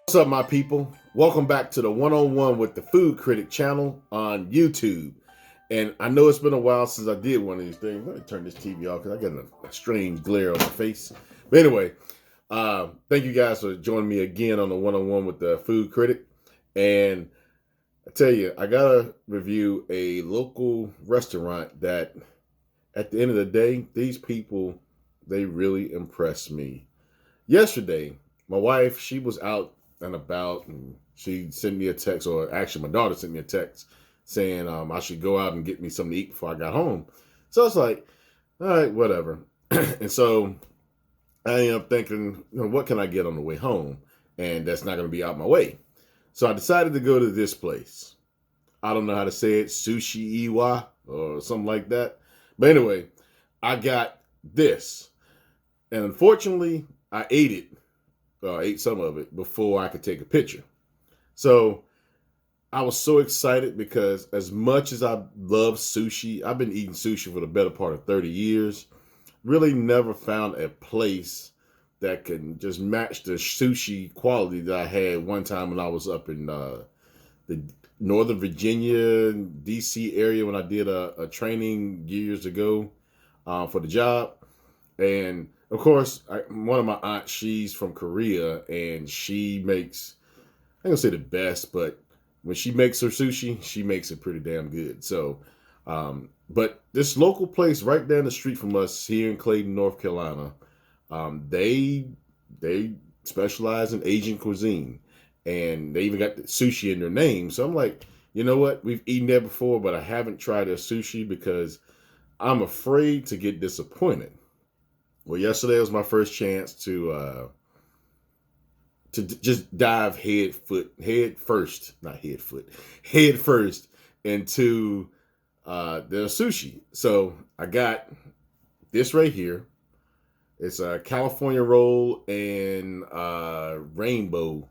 What's up, my people? Welcome back to the One-on-One with the Food Critic channel on YouTube. And I know it's been a while since I did one of these things. Let me turn this TV off because I got a strange glare on my face. But anyway, thank you guys for joining me again on the One-on-One with the Food Critic. And I tell you, I got to review a local restaurant that at the end of the day, these people, they really impressed me. Yesterday, my wife, she was out and about, and she sent me a text, or actually my daughter sent me a text saying I should go out and get me something to eat before I got home. So I was like, all right, whatever. And so I ended up thinking, what can I get on the way home? And that's not going to be out my way. So I decided to go to this place. I don't know how to say it, Sushi Iwa or something like that. But anyway, I got this. And unfortunately, I ate some of it before I could take a picture. So I was so excited because as much as I love sushi, I've been eating sushi for the better part of 30 years. Really never found a place that can just match the sushi quality that I had one time when I was up in the Northern Virginia, DC area when I did a training years ago for the job. And of course, one of my aunts, she's from Korea, and she makes, I'm going to say the best, but when she makes her sushi, she makes it pretty damn good. So, but this local place right down the street from us here in Clayton, North Carolina, they specialize in Asian cuisine, and they even got the sushi in their name. So I'm like, you know what? We've eaten there before, but I haven't tried their sushi because I'm afraid to get disappointed. Well, yesterday was my first chance to just dive head first into the sushi. So I got this right here. It's a California roll and rainbow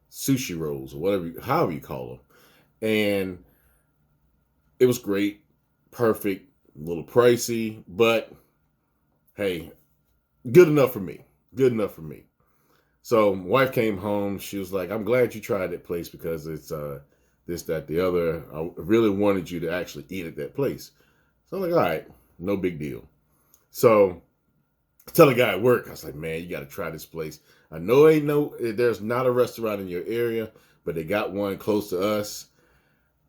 sushi rolls, or however you call them. And it was great, perfect, a little pricey, but hey, good enough for me. Good enough for me. So my wife came home. She was like, I'm glad you tried that place because it's this, that, the other. I really wanted you to actually eat at that place. So I'm like, all right, no big deal. So I tell the guy at work, I was like, man, you got to try this place. I know there's not a restaurant in your area, but they got one close to us.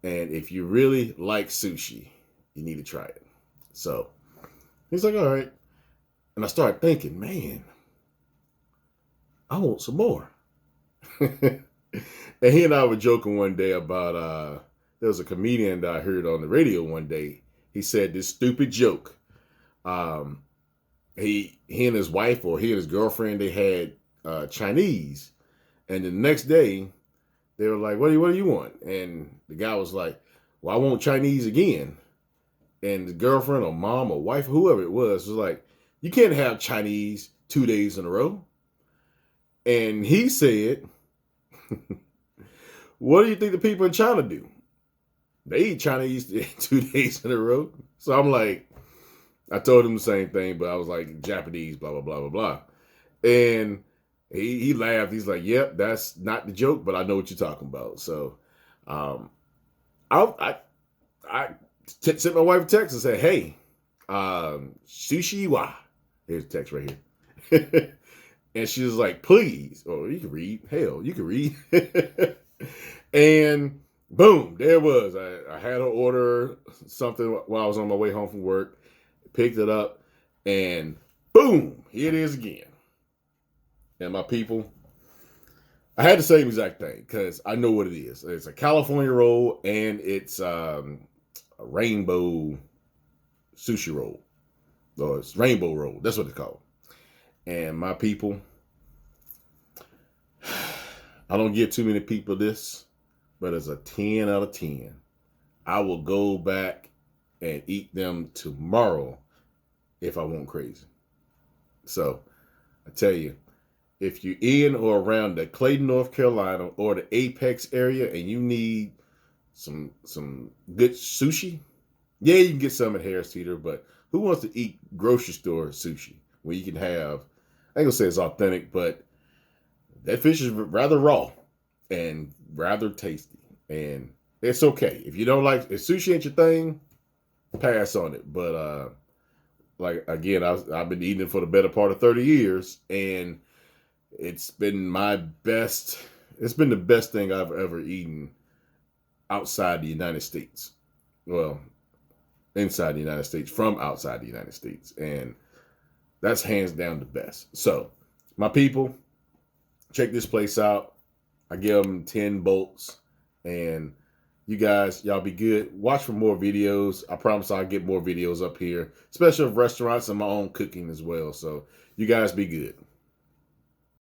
And if you really like sushi, you need to try it. So he's like, all right. And I started thinking, man, I want some more. And he and I were joking one day about there was a comedian that I heard on the radio one day. He said this stupid joke. He and his wife, or he and his girlfriend, they had Chinese. And the next day, they were like, what do you want? And the guy was like, well, I want Chinese again. And the girlfriend or mom or wife, whoever it was like, you can't have Chinese 2 days in a row. And he said, what do you think the people in China do? They eat Chinese 2 days in a row. So I'm like, I told him the same thing, but I was like, Japanese, blah, blah, blah, blah, blah. And he laughed. He's like, yep, that's not the joke, but I know what you're talking about. So I sent my wife a text and said, hey, Sushi Iwa. Here's the text right here. And she was like, please. Oh, you can read. Hell, you can read. And boom, there it was. I had to order something while I was on my way home from work. Picked it up. And boom, here it is again. And my people, I had the same exact thing because I know what it is. It's a California roll, and it's a rainbow sushi roll. Or it's rainbow roll. That's what it's called. And my people, I don't give too many people this, but it's a 10 out of 10. I will go back and eat them tomorrow if I want crazy. So I tell you, if you're in or around the Clayton, North Carolina, or the Apex area, and you need some good sushi, yeah, you can get some at Harris Teeter, but who wants to eat grocery store sushi where you can have, I ain't gonna say it's authentic, but that fish is rather raw. and rather tasty. And it's okay. If you don't like, if sushi ain't your thing, pass on it. But like again, I've been eating it for the better part of 30 years, and it's been my best. It's been the best thing I've ever eaten outside the United States. Well, inside the United States from outside the United States. And that's hands down the best. So, my people, check this place out. I give them 10 bolts. And you guys, y'all be good. Watch for more videos. I promise I'll get more videos up here, especially of restaurants and my own cooking as well. So, you guys be good.